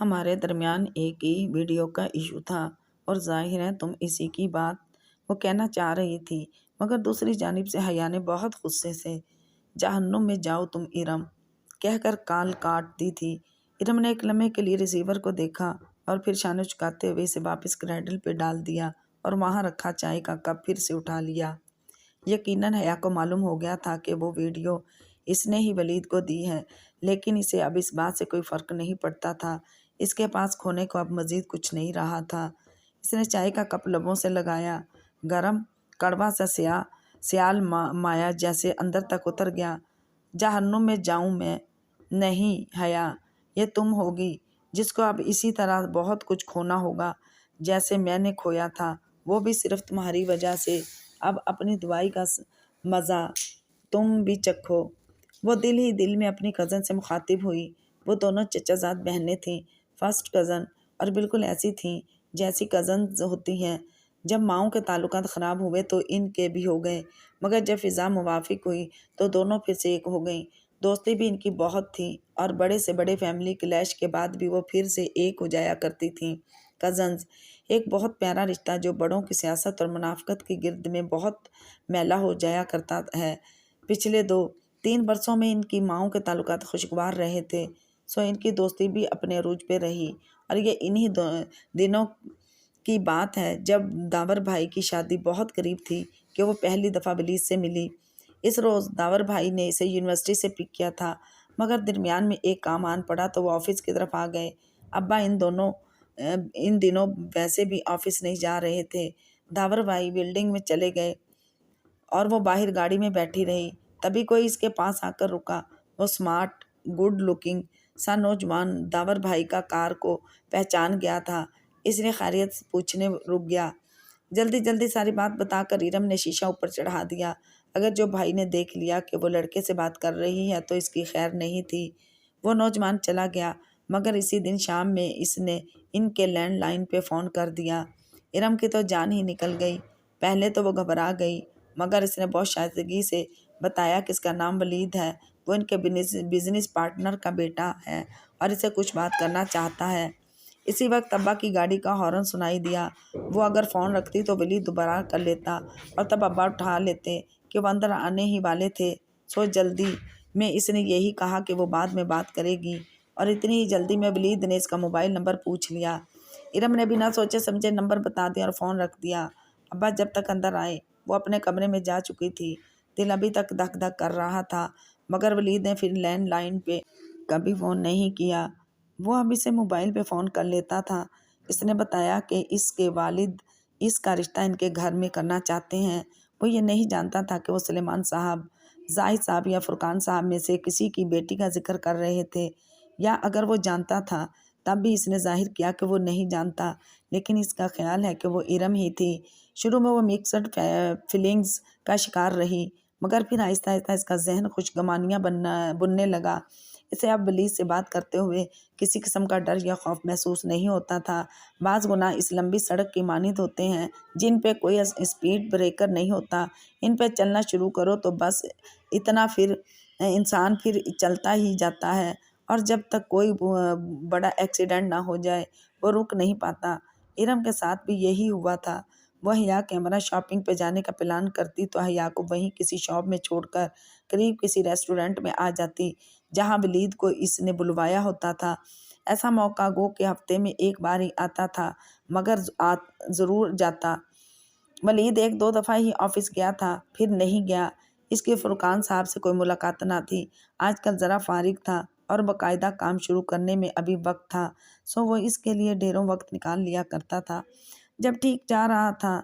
ہمارے درمیان ایک ہی ویڈیو کا ایشو تھا اور ظاہر ہے تم اسی کی بات وہ کہنا چاہ رہی تھی، مگر دوسری جانب سے حیا نے بہت غصے سے جہنم میں جاؤ تم ارم کہہ کر کال کاٹ دی تھی۔ ارم نے ایک لمحے کے لیے ریسیور کو دیکھا اور پھر شانے چکاتے ہوئے اسے واپس کریڈل پہ ڈال دیا اور وہاں رکھا چائے کا کپ پھر سے اٹھا لیا۔ یقیناً حیا کو معلوم ہو گیا تھا کہ وہ ویڈیو اس نے ہی ولید کو دی ہے، لیکن اسے اب اس بات سے کوئی فرق نہیں پڑتا تھا۔ اس کے پاس کھونے کو اب مزید کچھ نہیں رہا تھا۔ اس نے چائے کا کپ لبوں سے لگایا، گرم کڑوا سا سیال مایا جیسے اندر تک اتر گیا۔ جہنم میں جاؤں میں؟ نہیں حیا، یہ تم ہوگی جس کو اب اسی طرح بہت کچھ کھونا ہوگا جیسے میں نے کھویا تھا، وہ بھی صرف تمہاری وجہ سے۔ اب اپنی دوائی کا مزہ تم بھی چکھو۔ وہ دل ہی دل میں اپنی کزن سے مخاطب ہوئی۔ وہ دونوں چچا زاد بہنیں تھیں، فرسٹ کزن، اور بالکل ایسی تھیں جیسی کزنز ہوتی ہیں۔ جب ماؤں کے تعلقات خراب ہوئے تو ان کے بھی ہو گئے، مگر جب فضا موافق ہوئی تو دونوں پھر سے ایک ہو گئیں۔ دوستی بھی ان کی بہت تھی اور بڑے سے بڑے فیملی کلیش کے بعد بھی وہ پھر سے ایک ہو جایا کرتی تھیں۔ کزنز ایک بہت پیارا رشتہ جو بڑوں کی سیاست اور منافقت کی گرد میں بہت میلا ہو جایا کرتا ہے۔ پچھلے 2-3 برسوں میں ان کی ماؤں کے تعلقات خوشگوار رہے تھے، سو ان کی دوستی بھی اپنے عروج پہ رہی۔ اور یہ انہی دنوں کی بات ہے جب داور بھائی کی شادی بہت قریب تھی کہ وہ پہلی دفعہ ولید سے ملی۔ اس روز داور بھائی نے اسے یونیورسٹی سے پک کیا تھا، مگر درمیان میں ایک کام آن پڑا تو وہ آفس کی طرف آ گئے۔ ابا ان دنوں ویسے بھی آفس نہیں جا رہے تھے۔ داور بھائی بلڈنگ میں چلے گئے اور وہ باہر گاڑی میں بیٹھی رہی۔ تبھی کوئی اس کے پاس آ کر رکا۔ وہ سمارٹ، گڈ لکنگ سا نوجوان داور بھائی کا کار کو پہچان گیا تھا، اس لیے خیریت پوچھنے رک گیا۔ جلدی جلدی ساری بات بتا کر ارم نے شیشہ اوپر چڑھا دیا۔ اگر جو بھائی نے دیکھ لیا کہ وہ لڑکے سے بات کر رہی ہے تو اس کی خیر نہیں تھی۔ وہ نوجوان چلا گیا، مگر اسی دن شام میں اس نے ان کے لینڈ لائن پہ فون کر دیا۔ ارم کی تو جان ہی نکل گئی۔ پہلے تو وہ گھبرا گئی، مگر اس نے بہت شائستگی سے بتایا کہ اس کا نام ولید ہے، وہ ان کے بزنس پارٹنر کا بیٹا ہے اور اسے کچھ بات کرنا چاہتا ہے۔ اسی وقت ابا کی گاڑی کا ہارن سنائی دیا۔ وہ اگر فون رکھتی تو ولید دوبارہ کر لیتا اور تب ابا اٹھا لیتے کہ وہ اندر آنے ہی والے تھے۔ سو جلدی میں اس نے یہی کہا کہ وہ بعد میں بات کرے گی، اور اتنی ہی جلدی میں ولید نے اس کا موبائل نمبر پوچھ لیا۔ ارم نے بنا سوچے سمجھے نمبر بتا دیا اور فون رکھ دیا۔ ابا جب تک اندر آئے وہ اپنے کمرے میں جا چکی تھی۔ دل ابھی تک دھک دھک کر رہا تھا، مگر ولید نے پھر لینڈ لائن پہ کبھی فون نہیں کیا۔ وہ اب اسے موبائل پہ فون کر لیتا تھا۔ اس نے بتایا کہ اس کے والد اس کا رشتہ ان کے گھر میں کرنا چاہتے ہیں۔ وہ یہ نہیں جانتا تھا کہ وہ سلیمان صاحب، زاہد صاحب یا فرقان صاحب میں سے کسی کی بیٹی کا ذکر کر رہے تھے، یا اگر وہ جانتا تھا تب بھی اس نے ظاہر کیا کہ وہ نہیں جانتا، لیکن اس کا خیال ہے کہ وہ ارم ہی تھی۔ شروع میں وہ مکسڈ فیلنگز کا شکار رہی، مگر پھر آہستہ آہستہ اس کا ذہن خوشگمانیاں بننے لگا۔ اسے اب ولید سے بات کرتے ہوئے کسی قسم کا ڈر یا خوف محسوس نہیں ہوتا تھا۔ بعض گناہ اس لمبی سڑک کی مانند ہوتے ہیں جن پہ کوئی اسپیڈ بریکر نہیں ہوتا، ان پہ چلنا شروع کرو تو بس اتنا، پھر انسان پھر چلتا ہی جاتا ہے، اور جب تک کوئی بڑا ایکسیڈنٹ نہ ہو جائے وہ رک نہیں پاتا۔ ارم کے ساتھ بھی یہی ہوا تھا۔ وہ حیا کیمرہ شاپنگ پہ جانے کا پلان کرتی تو حیا کو وہیں کسی شاپ میں چھوڑ کر قریب کسی ریسٹورنٹ میں آ جاتی جہاں ولید کو اس نے بلوایا ہوتا تھا۔ ایسا موقع گو کہ ہفتے میں ایک بار ہی آتا تھا، مگر ضرور جاتا۔ ولید 1-2 دفعہ ہی آفس گیا تھا، پھر نہیں گیا۔ اس کی فرقان صاحب سے کوئی ملاقات نہ تھی۔ آج کل ذرا فارغ تھا اور باقاعدہ کام شروع کرنے میں ابھی وقت تھا، سو وہ اس کے لیے ڈھیروں وقت نکال لیا کرتا تھا جب ٹھیک جا رہا تھا۔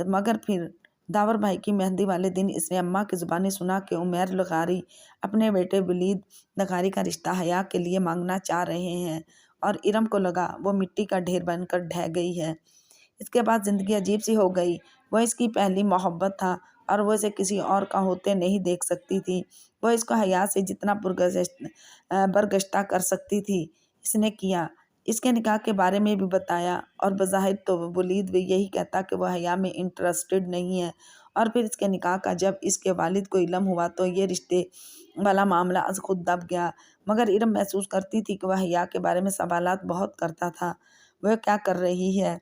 مگر پھر داور بھائی کی مہندی والے دن اس نے اماں کی زبانی سنا کہ عمیر لغاری اپنے بیٹے ولید لغاری کا رشتہ حیا کے لیے مانگنا چاہ رہے ہیں، اور ارم کو لگا وہ مٹی کا ڈھیر بن کر ڈھہ گئی ہے۔ اس کے بعد زندگی عجیب سی ہو گئی۔ وہ اس کی پہلی محبت تھا اور وہ اسے کسی اور کا ہوتے نہیں دیکھ سکتی تھی۔ وہ اس کو حیا سے جتنا برگشتہ کر سکتی تھی اس نے کیا۔ اس کے نکاح کے بارے میں بھی بتایا، اور بظاہر تو ولید بھی یہی کہتا کہ وہ حیا میں انٹرسٹڈ نہیں ہے اور پھر اس کے نکاح کا جب اس کے والد کو علم ہوا تو یہ رشتے والا معاملہ از خود دب گیا۔ مگر ارم محسوس کرتی تھی کہ وہ حیا کے بارے میں سوالات بہت کرتا تھا۔ وہ کیا کر رہی ہے،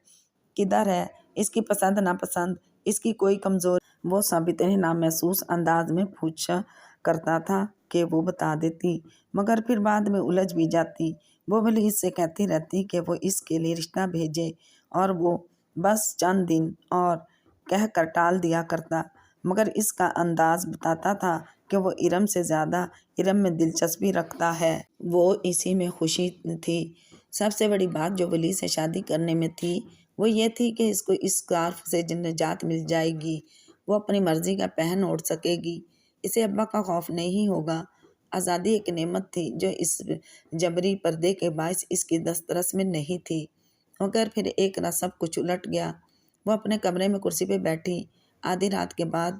کدھر ہے، اس کی پسند ناپسند، اس کی کوئی کمزوری، وہ سب اتنے نامحسوس انداز میں پوچھا کرتا تھا کہ وہ بتا دیتی، مگر پھر بعد میں الجھ بھی جاتی۔ وہ ولید سے کہتی رہتی کہ وہ اس کے لیے رشتہ بھیجے اور وہ بس چند دن اور کہہ کر ٹال دیا کرتا، مگر اس کا انداز بتاتا تھا کہ وہ ارم سے زیادہ ارم میں دلچسپی رکھتا ہے۔ وہ اسی میں خوشی تھی۔ سب سے بڑی بات جو ولید سے شادی کرنے میں تھی وہ یہ تھی کہ اس کو اس اسکارف سے نجات مل جائے گی، وہ اپنی مرضی کا پہن اوڑھ سکے گی، اسے ابا کا خوف نہیں ہوگا۔ آزادی ایک نعمت تھی جو اس جبری پردے کے باعث اس کی دسترس میں نہیں تھی، مگر پھر ایک راہ سب کچھ الٹ گیا۔ وہ اپنے کمرے میں کرسی پہ بیٹھی آدھی رات کے بعد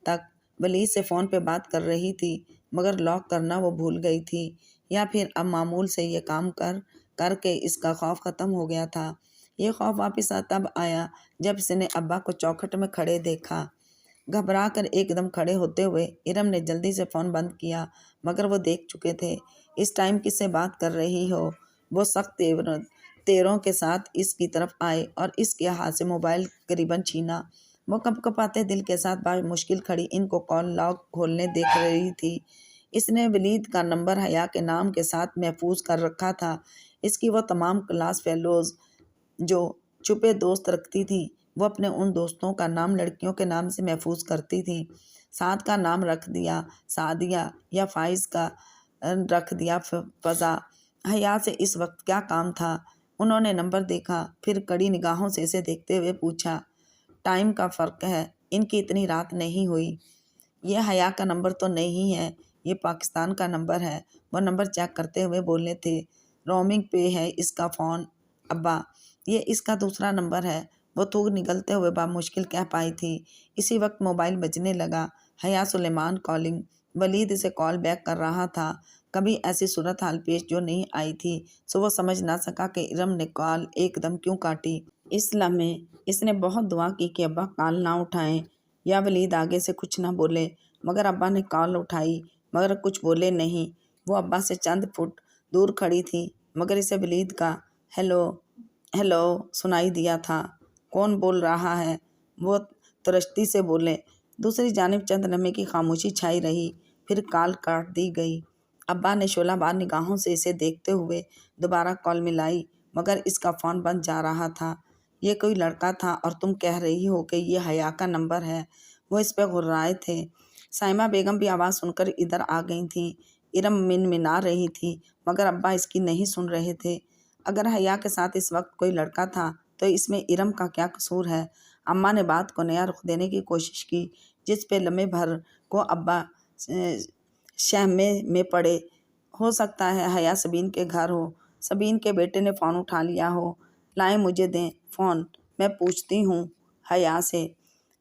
تک ولید سے فون پہ بات کر رہی تھی، مگر لاک کرنا وہ بھول گئی تھی، یا پھر اب معمول سے یہ کام کر کے اس کا خوف ختم ہو گیا تھا۔ یہ خوف واپس تب آیا جب اس نے ابا کو چوکھٹ میں کھڑے دیکھا۔ گھبرا کر ایک دم کھڑے ہوتے ہوئے ارم نے جلدی سے فون بند کیا، مگر وہ دیکھ چکے تھے۔ اس ٹائم کس سے بات کر رہی ہو؟ وہ سخت تیروں کے ساتھ اس کی طرف آئے اور اس کے ہاتھ سے موبائل قریباً چھینا۔ وہ کپ کپاتے دل کے ساتھ بڑی مشکل کھڑی ان کو کال لاگ کھولنے دیکھ رہی تھی۔ اس نے ولید کا نمبر حیا کے نام کے ساتھ محفوظ کر رکھا تھا۔ اس کی وہ تمام کلاس فیلوز جو چھپے دوست رکھتی تھی، وہ اپنے ان دوستوں کا نام لڑکیوں کے نام سے محفوظ کرتی تھی۔ سعد کا نام رکھ دیا سعدیہ، یا فائز کا رکھ دیا فضا۔ حیا سے اس وقت کیا کام تھا؟ انہوں نے نمبر دیکھا، پھر کڑی نگاہوں سے اسے دیکھتے ہوئے پوچھا، ٹائم کا فرق ہے، ان کی اتنی رات نہیں ہوئی؟ یہ حیا کا نمبر تو نہیں ہے، یہ پاکستان کا نمبر ہے۔ وہ نمبر چیک کرتے ہوئے بولے تھے، رومنگ پہ ہے اس کا فون ابا، یہ اس کا دوسرا نمبر ہے۔ وہ تھوک نگلتے ہوئے بامشکل کہہ پائی تھی۔ اسی وقت موبائل بجنے لگا۔ حیا سلیمان کالنگ۔ ولید اسے کال بیک کر رہا تھا۔ کبھی ایسی صورتحال پیش جو نہیں آئی تھی، سو وہ سمجھ نہ سکا کہ ارم نے کال ایک دم کیوں کاٹی۔ اس لمحے اس نے بہت دعا کی کہ ابا کال نہ اٹھائیں یا ولید آگے سے کچھ نہ بولے، مگر ابا نے کال اٹھائی، مگر کچھ بولے نہیں۔ وہ ابا سے چند فٹ دور کھڑی تھی، مگر اسے ولید کا ہیلو ہیلو سنائی دیا تھا۔ کون بول رہا ہے؟ وہ ترشتی سے بولے۔ دوسری جانب چند لمحے کی خاموشی چھائی رہی، پھر کال کاٹ دی گئی۔ ابا نے شعلہ بار نگاہوں سے اسے دیکھتے ہوئے دوبارہ کال ملائی، مگر اس کا فون بند جا رہا تھا۔ یہ کوئی لڑکا تھا اور تم کہہ رہی ہو کہ یہ حیا کا نمبر ہے؟ وہ اس پہ غرائے تھے۔ سائمہ بیگم بھی آواز سن کر ادھر آ گئی تھیں۔ ارم منمنا رہی تھی، مگر ابا اس کی نہیں سن رہے تھے۔ اگر حیا کے ساتھ اس وقت کوئی لڑکا تھا تو اس میں ارم کا کیا قصور ہے؟ اماں نے بات کو نیا رخ دینے کی کوشش کی، جس پہ لمحے بھر کو ابا شہمے میں پڑے۔ ہو سکتا ہے حیا سبین کے گھر ہو، سبین کے بیٹے نے فون اٹھا لیا ہو۔ لائیں مجھے دیں فون، میں پوچھتی ہوں حیا سے۔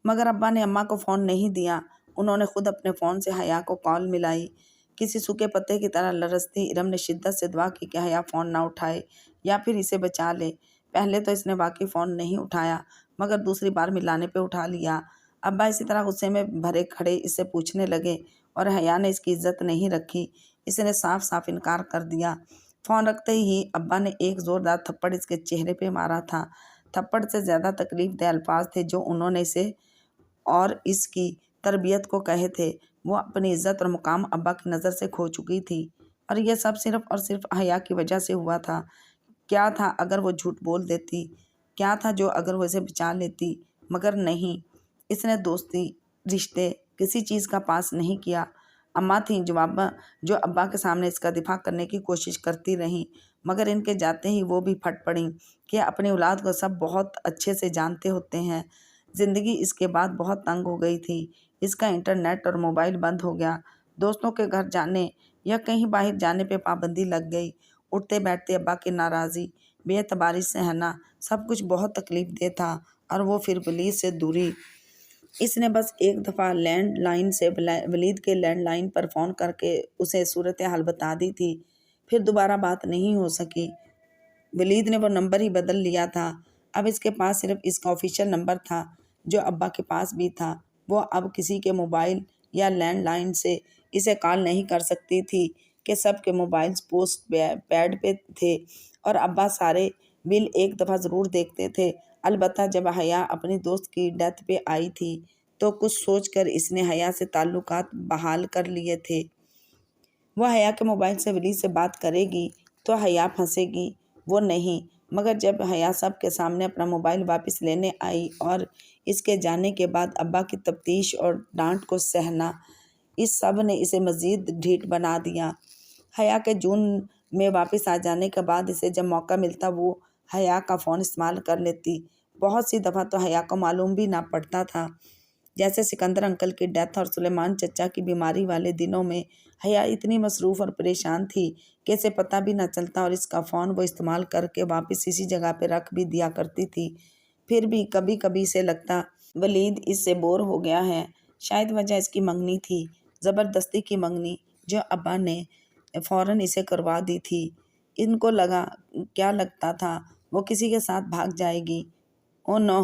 مگر ابا نے اماں کو فون نہیں دیا۔ انہوں نے خود اپنے فون سے حیا کو کال ملائی۔ کسی سوکھے پتے کی طرح لرزتی ارم نے شدت سے دعا کی کہ حیا فون نہ اٹھائے یا پھر اسے بچا لے۔ پہلے تو اس نے واقعی فون نہیں اٹھایا، مگر دوسری بار ملانے پہ اٹھا لیا۔ ابا اسی طرح غصے میں بھرے کھڑے اس سے پوچھنے لگے، اور حیا نے اس کی عزت نہیں رکھی، اس نے صاف صاف انکار کر دیا۔ فون رکھتے ہی ابا نے ایک زوردار تھپڑ اس کے چہرے پہ مارا تھا۔ تھپڑ سے زیادہ تکلیف دہ الفاظ تھے جو انہوں نے اسے اور اس کی تربیت کو کہے تھے۔ وہ اپنی عزت اور مقام ابا کی نظر سے کھو چکی تھی، اور یہ سب صرف اور صرف حیا کی وجہ سے ہوا تھا۔ کیا تھا اگر وہ جھوٹ بول دیتی؟ کیا تھا جو اگر وہ اسے بچا لیتی؟ مگر نہیں، اس نے دوستی، رشتے، کسی چیز کا پاس نہیں کیا۔ اماں تھیں جو ابا کے سامنے اس کا دفاع کرنے کی کوشش کرتی رہیں، مگر ان کے جاتے ہی وہ بھی پھٹ پڑیں کہ اپنی اولاد کو سب بہت اچھے سے جانتے ہوتے ہیں۔ زندگی اس کے بعد بہت تنگ ہو گئی تھی۔ اس کا انٹرنیٹ اور موبائل بند ہو گیا، دوستوں کے گھر جانے یا کہیں باہر جانے پہ پابندی لگ گئی۔ اٹھتے بیٹھتے ابا کی ناراضی، بے اعتباری سہنا، سب کچھ بہت تکلیف دہ تھا۔ اور وہ پھر ولید سے دوری۔ اس نے بس ایک دفعہ لینڈ لائن سے ولید کے لینڈ لائن پر فون کر کے اسے صورتحال بتا دی تھی، پھر دوبارہ بات نہیں ہو سکی۔ ولید نے وہ نمبر ہی بدل لیا تھا۔ اب اس کے پاس صرف اس کا آفیشیل نمبر تھا، جو ابا کے پاس بھی تھا۔ وہ اب کسی کے موبائل یا لینڈ لائن سے اسے کال نہیں کر سکتی تھی کہ سب کے موبائلز پوسٹ پیڈ پہ تھے اور ابا سارے بل ایک دفعہ ضرور دیکھتے تھے۔ البتہ جب حیا اپنی دوست کی ڈیتھ پہ آئی تھی تو کچھ سوچ کر اس نے حیا سے تعلقات بحال کر لیے تھے۔ وہ حیا کے موبائل سے ولید سے بات کرے گی تو حیا پھنسے گی، وہ نہیں۔ مگر جب حیا سب کے سامنے اپنا موبائل واپس لینے آئی اور اس کے جانے کے بعد ابا کی تفتیش اور ڈانٹ کو سہنا، اس سب نے اسے مزید ڈھیٹ بنا دیا۔ حیا کے جون میں واپس آ جانے کے بعد اسے جب موقع ملتا وہ حیا کا فون استعمال کر لیتی۔ بہت سی دفعہ تو حیا کو معلوم بھی نہ پڑتا تھا، جیسے سکندر انکل کی ڈیتھ اور سلیمان چچا کی بیماری والے دنوں میں حیا اتنی مصروف اور پریشان تھی کہ اسے پتہ بھی نہ چلتا اور اس کا فون وہ استعمال کر کے واپس اسی جگہ پہ رکھ بھی دیا کرتی تھی۔ پھر بھی کبھی کبھی اسے لگتا ولید اس سے بور ہو گیا ہے۔ شاید وجہ اس کی منگنی تھی، زبردستی کی منگنی جو ابا نے فوراً اسے کروا دی تھی۔ ان کو کیا لگتا تھا وہ کسی کے ساتھ بھاگ جائے گی؟ او نو،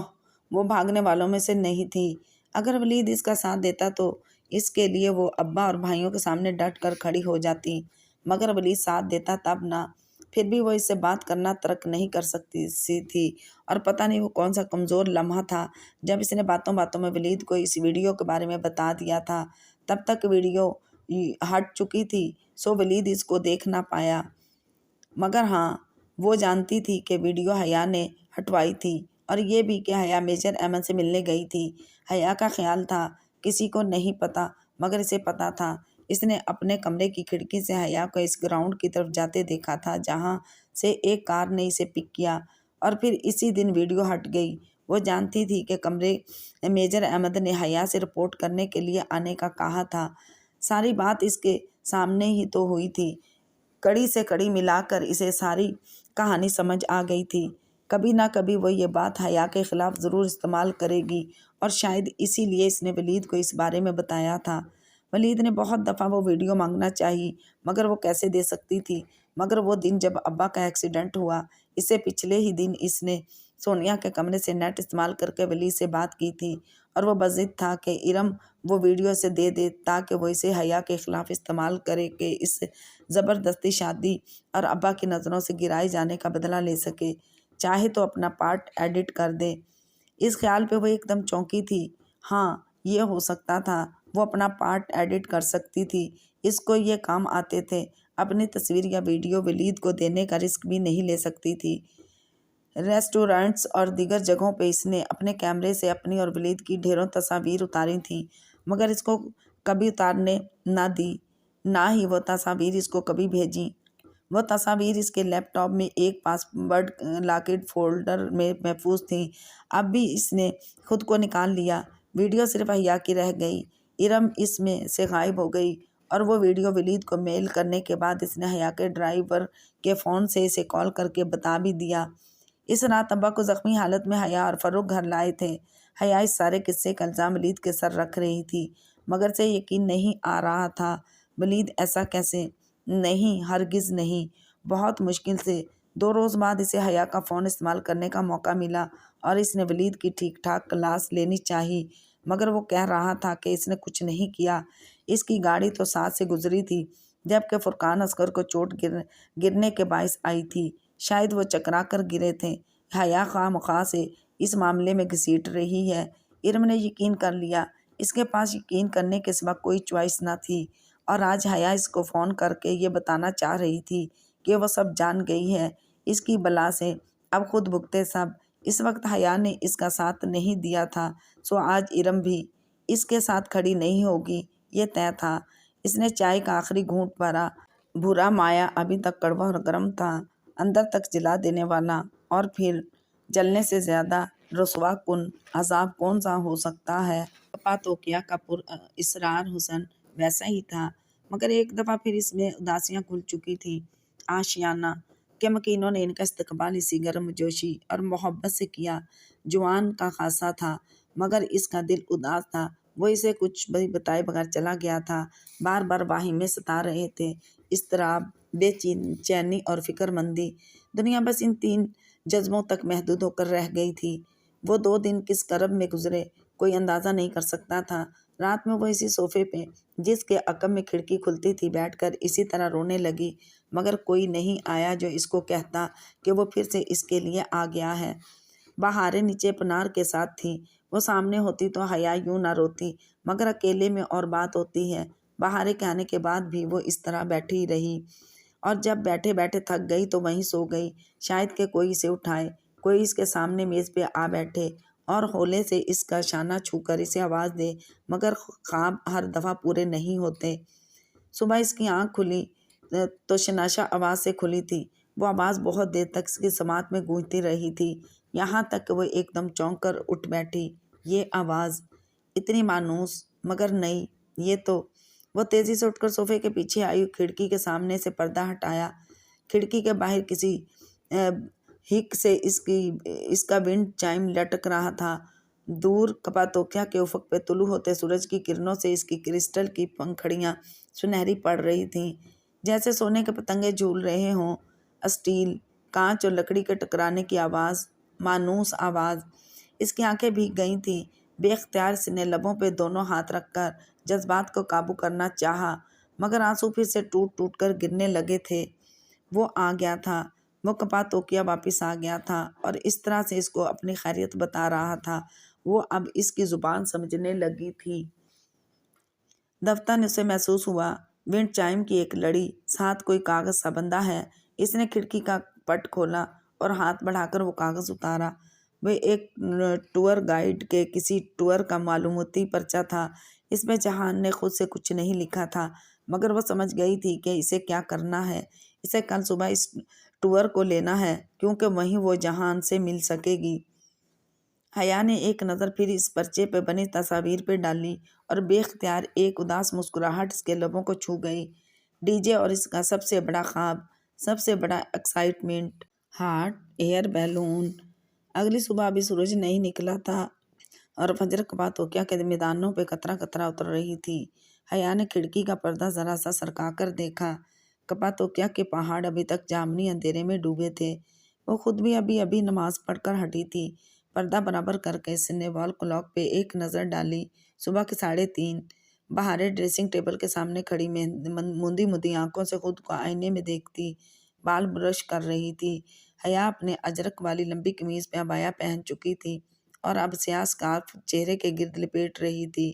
وہ بھاگنے والوں میں سے نہیں تھی۔ اگر ولید اس کا ساتھ دیتا تو اس کے لیے وہ ابا اور بھائیوں کے سامنے ڈٹ کر کھڑی ہو جاتی، مگر ولید ساتھ دیتا تب نہ۔ پھر بھی وہ اس سے بات کرنا ترک نہیں کر سکتی سی تھی، اور پتہ نہیں وہ کون سا کمزور لمحہ تھا جب اس نے باتوں باتوں میں ولید کو اس ویڈیو کے بارے میں بتا دیا تھا۔ تب تک ویڈیو ہٹ چکی تھی سو ولید اس کو دیکھ نہ پایا، مگر ہاں وہ جانتی تھی کہ ویڈیو حیا نے ہٹوائی تھی، اور یہ بھی کہ حیا میجر احمد سے ملنے گئی تھی۔ حیا کا خیال تھا کسی کو نہیں پتا، مگر اسے پتا تھا۔ اس نے اپنے کمرے کی کھڑکی سے حیا کو اس گراؤنڈ کی طرف جاتے دیکھا تھا جہاں سے ایک کار نے اسے پک کیا، اور پھر اسی دن ویڈیو ہٹ گئی۔ وہ جانتی تھی کہ کمرے میجر احمد نے حیا سے رپورٹ کرنے کے لیے آنے کا کہا تھا۔ ساری بات اس کے سامنے ہی تو ہوئی تھی، کڑی سے کڑی ملا کر اسے ساری کہانی سمجھ آ گئی تھی۔ کبھی نہ کبھی وہ یہ بات حیا کے خلاف ضرور استعمال کرے گی، اور شاید اسی لیے اس نے ولید کو اس بارے میں بتایا تھا۔ ولید نے بہت دفعہ وہ ویڈیو مانگنا چاہی، مگر وہ کیسے دے سکتی تھی؟ مگر وہ دن جب ابا کا ایکسیڈنٹ ہوا، اس سے پچھلے ہی دن اس نے سونیا کے کمرے سے نیٹ استعمال کر کے ولید سے بات کی تھی، اور وہ بضد تھا کہ ارم وہ ویڈیو اسے دے دے تاکہ وہ اسے حیا کے خلاف استعمال کرے کہ اس زبردستی شادی اور ابا کی نظروں سے گرائے جانے کا بدلہ لے سکے، چاہے تو اپنا پارٹ ایڈٹ کر دے۔ اس خیال پہ وہ ایک دم چونکی تھی۔ ہاں یہ ہو سکتا تھا، وہ اپنا پارٹ ایڈٹ کر سکتی تھی، اس کو یہ کام آتے تھے۔ اپنی تصویر یا ویڈیو ولید کو دینے کا رسک بھی نہیں لے سکتی تھی۔ ریسٹورنٹس اور دیگر جگہوں پہ اس نے اپنے کیمرے سے اپنی اور ولید کی ڈھیروں تصاویر اتاری تھیں، مگر اس کو کبھی اتارنے نہ دی، نہ ہی وہ تصاویر اس کو کبھی بھیجیں۔ وہ تصاویر اس کے لیپ ٹاپ میں ایک پاس ورڈ لاکڈ فولڈر میں محفوظ تھیں۔ اب بھی اس نے خود کو نکال لیا، ویڈیو صرف حیا کی رہ گئی۔ ارم اس میں سے غائب ہو گئی، اور وہ ویڈیو ولید کو میل کرنے کے بعد اس نے حیا کے ڈرائیور کے فون سے اسے کال کر کے بتا بھی دیا۔ اس رات ابا کو زخمی حالت میں حیا اور فاروق گھر لائے تھے۔ حیا اس سارے قصے کا الزام ولید کے سر رکھ رہی تھی، مگر اسے یقین نہیں آ رہا تھا۔ ولید ایسا کیسے؟ نہیں، ہرگز نہیں۔ بہت مشکل سے 2 روز بعد اسے حیا کا فون استعمال کرنے کا موقع ملا، اور اس نے ولید کی ٹھیک ٹھاک کلاس لینی چاہی، مگر وہ کہہ رہا تھا کہ اس نے کچھ نہیں کیا۔ اس کی گاڑی تو ساتھ سے گزری تھی جبکہ فرقان اصغر کو چوٹ گرنے کے باعث آئی تھی، شاید وہ چکرا کر گرے تھے۔ حیا خواہ مخواہ سے اس معاملے میں گھسیٹ رہی ہے۔ ارم نے یقین کر لیا، اس کے پاس یقین کرنے کے سوا کوئی چوائس نہ تھی، اور آج حیا اس کو فون کر کے یہ بتانا چاہ رہی تھی کہ وہ سب جان گئی ہے۔ اس کی بلا سے اب خود بھگتے سب۔ اس وقت حیا نے اس کا ساتھ نہیں دیا تھا، سو آج ارم بھی اس کے ساتھ کھڑی نہیں ہوگی، یہ طے تھا۔ اس نے چائے کا آخری گھونٹ بھرا، بھورا مایا ابھی تک کڑوا اور گرم تھا، اندر تک جلا دینے والا، اور پھر جلنے سے زیادہ رسوا کن عذاب کون سا ہو سکتا ہے؟ کپاتوکیا کا پر اسرار حسن ویسا ہی تھا، مگر ایک دفعہ پھر اس میں اداسیاں کھل چکی تھی۔ آشیانہ کے مکینوں نے ان کا استقبال اسی گرم جوشی اور محبت سے کیا۔ جوان کا خاصا تھا، مگر اس کا دل اداس تھا۔ وہ اسے کچھ بھی بتائے بغیر چلا گیا تھا۔ بار بار واہمے ستا رہے تھے، اضطراب، بے چینی اور فکر مندی۔ دنیا بس ان 3 جذبوں تک محدود ہو کر رہ گئی تھی۔ وہ 2 دن کس کرب میں گزرے، کوئی اندازہ نہیں کر سکتا تھا۔ رات میں وہ اسی صوفے پہ جس کے عقب میں کھڑکی کھلتی تھی بیٹھ کر اسی طرح رونے لگی، مگر کوئی نہیں آیا جو اس کو کہتا کہ وہ پھر سے اس کے لیے آ گیا ہے۔ بہاریں نیچے پنار کے ساتھ تھیں، وہ سامنے ہوتی تو حیا یوں نہ روتی، مگر اکیلے میں اور بات ہوتی ہے۔ بہاریں کے آنے کے بعد بھی وہ اس طرح بیٹھی رہی، اور جب بیٹھے بیٹھے تھک گئی تو وہیں سو گئی، شاید کہ کوئی اسے اٹھائے، کوئی اس کے سامنے میز پہ آ بیٹھے اور ہولے سے اس کا شانہ چھو کر اسے آواز دے، مگر خواب ہر دفعہ پورے نہیں ہوتے۔ صبح اس کی آنکھ کھلی تو شناشا آواز سے کھلی تھی۔ وہ آواز بہت دیر تک اس کی سماعت میں گونجتی رہی تھی، یہاں تک کہ وہ ایک دم چونک کر اٹھ بیٹھی۔ یہ آواز اتنی مانوس مگر نئی، یہ تو… وہ تیزی سے اٹھ کر صوفے کے پیچھے آئی، کھڑکی کے سامنے سے پردہ ہٹایا۔ کھڑکی کے باہر کسی ہک سے اس کا ونڈ چائم لٹک رہا تھا۔ دور کپاتوکیا کے افق پہ طلوع ہوتے سورج کی کرنوں سے اس کی کرسٹل کی پنکھڑیاں سنہری پڑ رہی تھیں، جیسے سونے کے پتنگے جھول رہے ہوں۔ اسٹیل، کانچ اور لکڑی کے ٹکرانے کی آواز، مانوس آواز۔ اس کی آنکھیں بھیگ گئی تھیں۔ بے اختیار اس نے لبوں پہ دونوں ہاتھ رکھ کر جذبات کو قابو کرنا چاہا، مگر آنسو پھر سے ٹوٹ ٹوٹ کر گرنے لگے تھے۔ وہ آ گیا تھا، وہ کپاتوکیا واپس آ گیا تھا اور اس طرح سے اس کو اپنی خیریت بتا رہا تھا۔ وہ اب اس کی زبان سمجھنے لگی تھی۔ دفتر نے اسے محسوس ہوا، ونڈ چائم کی ایک لڑی، ساتھ کوئی کاغذ سا بندھا ہے۔ اس نے کھڑکی کا پٹ کھولا اور ہاتھ بڑھا کر وہ کاغذ اتارا۔ وہ ایک ٹور گائیڈ کے کسی ٹور کا معلوماتی پرچہ تھا۔ اس میں جہان نے خود سے کچھ نہیں لکھا تھا، مگر وہ سمجھ گئی تھی کہ اسے کیا کرنا ہے۔ اسے کل صبح اس ٹور کو لینا ہے، کیونکہ وہیں وہ جہان سے مل سکے گی۔ حیا نے ایک نظر پھر اس پرچے پہ بنی تصاویر پہ ڈالی اور بے اختیار ایک اداس مسکراہٹ اس کے لبوں کو چھو گئی۔ ڈی جے اور اس کا سب سے بڑا خواب، سب سے بڑا ایکسائٹمنٹ، ہاٹ ایئر بیلون۔ اگلی صبح ابھی سورج نہیں نکلا تھا اور فجر کپاتوکیا کے میدانوں پہ قطرہ قطرہ اتر رہی تھی۔ حیا نے کھڑکی کا پردہ ذرا سا سرکا کر دیکھا۔ کپاتوکیا کے پہاڑ ابھی تک جامنی اندھیرے میں ڈوبے تھے۔ وہ خود بھی ابھی ابھی نماز پڑھ کر ہٹی تھی۔ پردہ برابر کر کے اس نے وال کلاک پہ ایک نظر ڈالی۔ صبح کے 3:30۔ بہاریں ڈریسنگ ٹیبل کے سامنے کھڑی موندی موندی آنکھوں سے خود کو آئینے میں دیکھتی بال برش کر رہی تھی۔ حیا اپنے اجرک والی لمبی قمیض پہ عبایا پہن چکی تھی اور اب سیاہ اسکارف چہرے کے گرد لپیٹ رہی تھی۔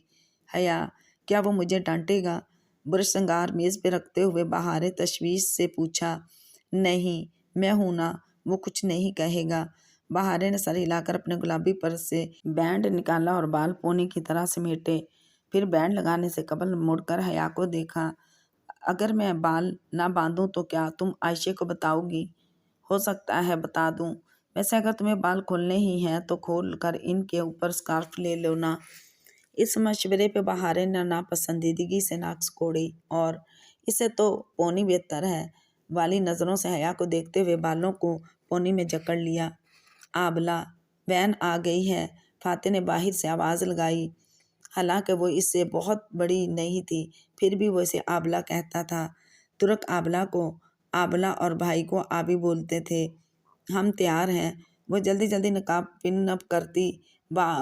حیا، کیا وہ مجھے ڈانٹے گا؟ برش سنگار میز پہ رکھتے ہوئے بہاریں تشویش سے پوچھا۔ نہیں، میں ہوں نا، وہ کچھ نہیں کہے گا۔ بہاریں نے سر ہلا کر اپنے گلابی پرس سے بینڈ نکالا اور بال پونی کی طرح سمیٹے، پھر بینڈ لگانے سے قبل مڑ کر حیا کو دیکھا۔ اگر میں بال نہ باندھوں تو کیا تم عائشہ کو بتاؤ گی؟ ہو سکتا ہے بتا دوں۔ ویسے اگر تمہیں بال کھولنے ہی ہیں تو کھول کر ان کے اوپر اسکارف لے لو نا۔ اس مشورے پہ بہاریں نے ناپسندیدگی سے ناک کوڑی اور اسے تو پونی بہتر ہے والی نظروں سے حیا کو دیکھتے ہوئے بالوں کو پونی میں جکڑ لیا۔ آبلہ، وین آ گئی ہے، فاتح نے باہر سے آواز لگائی۔ حالانکہ وہ اس سے بہت بڑی نہیں تھی، پھر بھی وہ اسے آبلہ کہتا تھا۔ ترک آبلہ کو آبلہ اور بھائی کو آبی بولتے تھے۔ ہم تیار ہیں۔ وہ جلدی جلدی نقاب پن اپ کرتی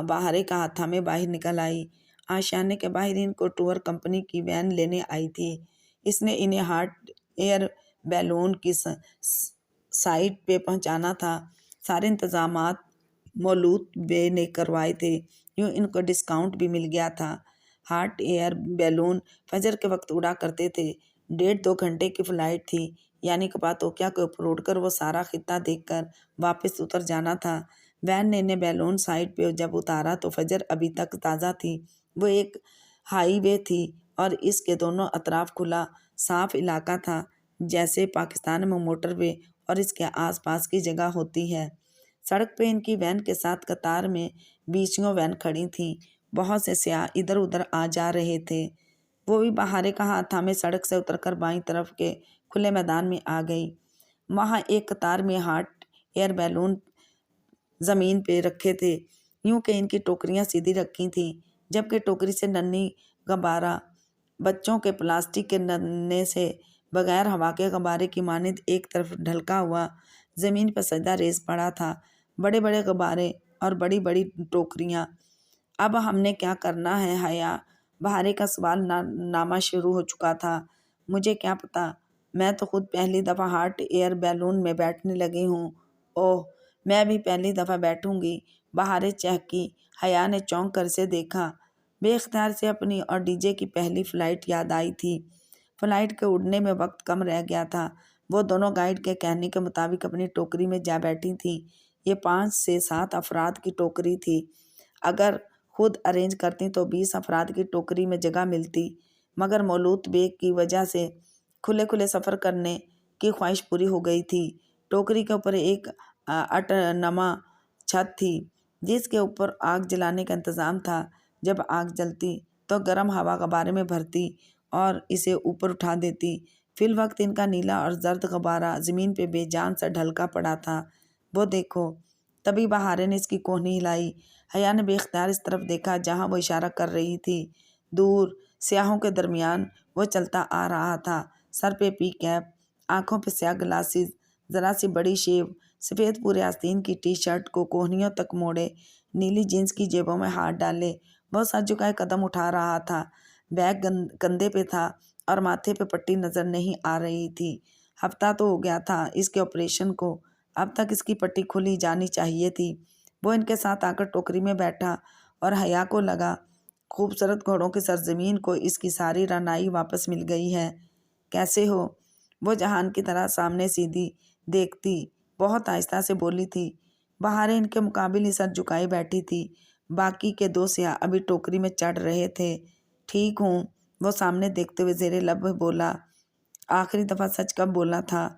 بہاریں کا ہاتھ تھامے باہر نکل آئی۔ آشیانے کے باہر ان کو ٹور کمپنی کی وین لینے آئی تھی۔ اس نے انہیں ہاٹ ایئر بیلون کی سائٹ پہ پہنچانا تھا۔ سارے انتظامات مولود بے نے کروائے تھے، یوں ان کو ڈسکاؤنٹ بھی مل گیا تھا۔ ہاٹ ایئر بیلون فجر کے وقت اڑا کرتے تھے۔ 1.5-2 گھنٹے کی فلائٹ تھی، یعنی کپاتوکیا کے اوپر اڑ کر وہ سارا خطہ دیکھ کر واپس اتر جانا تھا۔ وین نے انہیں بیلون سائٹ پہ جب اتارا تو فجر ابھی تک تازہ تھی۔ وہ ایک ہائی وے تھی اور اس کے دونوں اطراف کھلا صاف علاقہ تھا، جیسے پاکستان میں موٹر وے اور اس کے آس پاس کی جگہ ہوتی ہے۔ سڑک پہ ان کی وین کے ساتھ قطار میں 20 وین کھڑی تھیں۔ بہت سے سیاح ادھر ادھر آ جا رہے تھے۔ وہ بھی بہاریں کا ہاتھ تھامے سڑک سے اتر کر بائیں طرف کے کھلے میدان میں آ گئی۔ وہاں ایک قطار میں ہاٹ ایئر بیلون زمین پہ رکھے تھے، یوں کہ ان کی ٹوکریاں سیدھی رکھی تھیں، جبکہ ٹوکری سے ننھی غبارہ بچوں کے پلاسٹک کے ننے سے بغیر ہوا کے غبارے کی مانند ایک طرف ڈھلکا ہوا زمین پر سجدہ ریز پڑا تھا۔ بڑے بڑے غبارے اور بڑی بڑی ٹوکریاں اب ہم نے کیا کرنا ہے حیا؟ بہارے کا سوال نامہ شروع ہو چکا تھا۔ مجھے کیا پتا، میں تو خود پہلی دفعہ ہاٹ ایئر بیلون میں بیٹھنے لگی ہوں۔ اوہ، میں بھی پہلی دفعہ بیٹھوں گی، بہارے چہکی۔ حیا نے چونک کر اسے دیکھا۔ بے اختیار سے اپنی اور ڈی جے کی پہلی فلائٹ یاد آئی تھی۔ فلائٹ کے اڑنے میں وقت کم رہ گیا تھا۔ وہ دونوں گائیڈ کے کہنے کے مطابق اپنی ٹوکری میں جا بیٹھی تھیں۔ یہ 5 سے 7 افراد کی ٹوکری تھی۔ اگر خود ارینج کرتی تو 20 افراد کی ٹوکری میں جگہ ملتی، مگر مولود بیگ کی وجہ سے کھلے سفر کرنے کی خواہش پوری ہو گئی تھی۔ ٹوکری کے اوپر ایک اٹنما چھت تھی جس کے اوپر آگ جلانے کا انتظام تھا۔ جب آگ جلتی تو گرم ہوا غبارے میں بھرتی اور اسے اوپر اٹھا دیتی۔ فی الوقت ان کا نیلا اور زرد غبارہ زمین پہ بے جان سا ڈھلکا پڑا تھا۔ وہ دیکھو، تبھی بہارے نے اس کی کوہنی ہلائی۔ حیا نے بے اختیار اس طرف دیکھا جہاں وہ اشارہ کر رہی تھی۔ دور سیاہوں کے درمیان وہ چلتا آ رہا تھا، سر پہ پی کیپ، آنکھوں پہ سیاہ گلاسز، ذرا سی بڑی شیو، سفید پورے آستین کی ٹی شرٹ کو کوہنیوں تک موڑے، نیلی جینس کی جیبوں میں ہاتھ ڈالے، وہ سر جھکائے قدم اٹھا رہا تھا۔ بیگ کندھے پہ تھا اور ماتھے پہ پٹی نظر نہیں آ رہی تھی۔ ہفتہ تو ہو گیا تھا اس کے آپریشن کو، اب تک اس کی پٹی کھلی جانی چاہیے تھی۔ وہ ان کے ساتھ آ کر ٹوکری میں بیٹھا اور حیا کو لگا خوبصورت گھوڑوں کی سرزمین کو اس کی ساری رعنائی واپس مل گئی ہے۔ کیسے ہو؟ وہ جہان کی طرح سامنے سیدھی دیکھتی بہت آہستہ سے بولی تھی۔ بہارے ان کے مقابل ہی سر جھکائی بیٹھی تھی۔ باقی کے 2 سیاہ ابھی ٹوکری میں چڑھ رہے تھے۔ ٹھیک ہوں، وہ سامنے دیکھتے ہوئے زیر لب بولا۔ آخری دفعہ سچ کب بولا تھا؟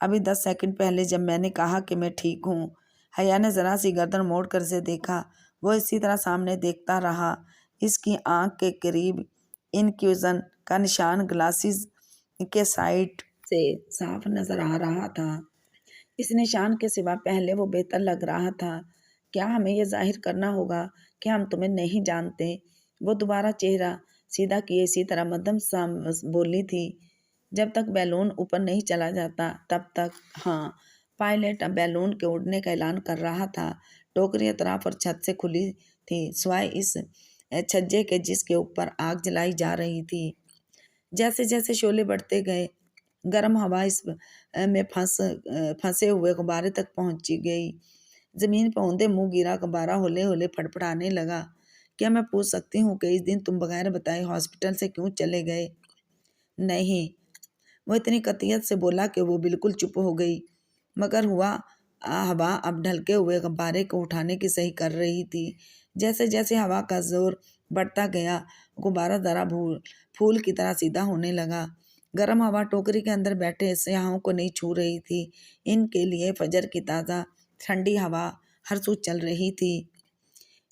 ابھی 10 سیکنڈ پہلے جب میں نے کہا کہ میں ٹھیک ہوں۔ حیا نے ذرا سی گردن موڑ کر اسے دیکھا۔ وہ اسی طرح سامنے دیکھتا رہا۔ اس کی آنکھ کے قریب انکیوزن کا نشان گلاسز کے سائڈ سے صاف نظر آ رہا تھا۔ اس نشان کے سوا پہلے وہ بہتر لگ رہا تھا۔ کیا ہمیں یہ ظاہر کرنا ہوگا کہ ہم تمہیں نہیں جانتے؟ وہ دوبارہ چہرہ سیدھا کیے اسی طرح مدھم سا بولی تھی۔ جب تک بیلون اوپر نہیں چلا جاتا تب تک۔ ہاں، پائلٹ اب بیلون کے اڑنے کا اعلان کر رہا تھا۔ ٹوکری اطراف اور چھت سے کھلی تھی سوائے اس چھجے کے جس کے اوپر آگ جلائی جا رہی تھی۔ جیسے جیسے شعلے بڑھتے گئے، گرم ہوا اس میں پھنسے ہوئے غبارے تک پہنچی گئی۔ زمین پہ اوندے منہ گرا غبارہ ہولے ہولے پھڑپڑانے لگا۔ کیا میں پوچھ سکتی ہوں کہ اس دن تم بغیر بتائے ہاسپٹل سے کیوں چلے گئے؟ نہیں، وہ اتنی قطعیت سے بولا کہ وہ بالکل چپ ہو گئی، مگر ہوا ہوا اب ڈھلکے ہوئے غبارے کو اٹھانے کی صحیح کر رہی تھی۔ جیسے جیسے ہوا کا زور بڑھتا گیا، غبارہ ذرا پھول کی طرح سیدھا ہونے لگا۔ گرم ہوا ٹوکری کے اندر بیٹھے سیاحوں کو نہیں چھو رہی تھی۔ ان کے لیے فجر کی تازہ ٹھنڈی ہوا ہر سو چل رہی تھی۔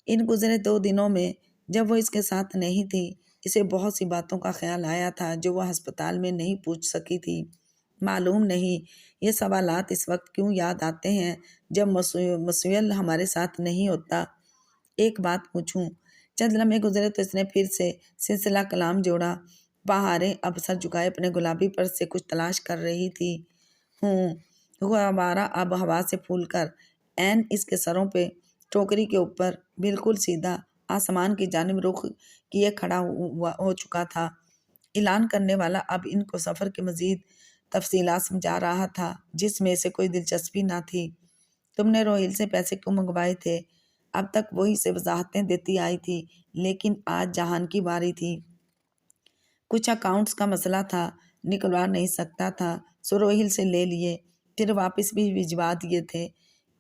ان گزرے 2 دنوں میں جب وہ اس کے ساتھ نہیں تھی، اسے بہت سی باتوں کا خیال آیا تھا جو وہ ہسپتال میں نہیں پوچھ سکی تھی۔ معلوم نہیں یہ سوالات اس وقت کیوں یاد آتے ہیں جب مسئول ہمارے ساتھ نہیں ہوتا۔ ایک بات پوچھوں؟ چند لمحے گزرے تو اس نے پھر سے سلسلہ کلام جوڑا۔ بہارے اب سر جھکائے اپنے گلابی پرس سے کچھ تلاش کر رہی تھی۔ غبارہ اب ہوا سے پھول کر عین اس کے سروں پہ ٹوکری کے اوپر بالکل سیدھا آسمان کی جانب رخ کیے کھڑا ہو چکا تھا۔ اعلان کرنے والا اب ان کو سفر کے مزید تفصیلات سمجھا رہا تھا جس میں اسے کوئی دلچسپی نہ تھی۔ تم نے روہیل سے پیسے کیوں منگوائے تھے؟ اب تک وہی سے وضاحتیں دیتی آئی تھی، لیکن آج جہان کی باری تھی۔ کچھ اکاؤنٹس کا مسئلہ تھا، نکلوا نہیں سکتا تھا، سو روہیل سے لے لیے، پھر واپس بھی بھجوا دیے تھے۔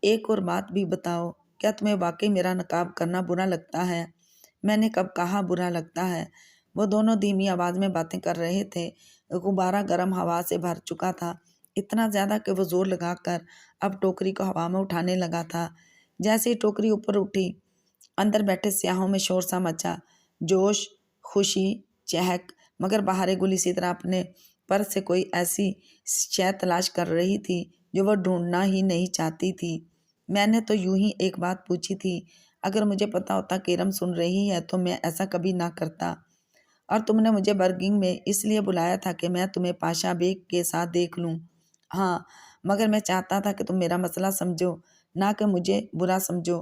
ایک اور بات بھی بتاؤ، کیا تمہیں واقعی میرا نقاب کرنا برا لگتا ہے؟ میں نے کب کہا برا لگتا ہے؟ وہ دونوں دھیمی آواز میں باتیں کر رہے تھے۔ غبارہ گرم ہوا سے بھر چکا تھا، اتنا زیادہ کہ وہ زور لگا کر اب ٹوکری کو ہوا میں اٹھانے لگا تھا۔ جیسے ہی ٹوکری اوپر اٹھی، اندر بیٹھے سیاحوں میں شور سا مچا، جوش، خوشی، چہک، مگر بہارے گل اسی طرح اپنے پرس سے کوئی ایسی شے تلاش کر رہی تھی جو وہ ڈھونڈنا ہی نہیں چاہتی تھی۔ میں نے تو یوں ہی ایک بات پوچھی تھی، اگر مجھے پتا ہوتا کہ ارم سن رہی ہے تو میں ایسا کبھی نہ کرتا۔ اور تم نے مجھے برگنگ میں اس لیے بلایا تھا کہ میں تمہیں پاشا بیگ کے ساتھ دیکھ لوں۔ ہاں، مگر میں چاہتا تھا کہ تم میرا مسئلہ سمجھو، نہ کہ مجھے برا سمجھو۔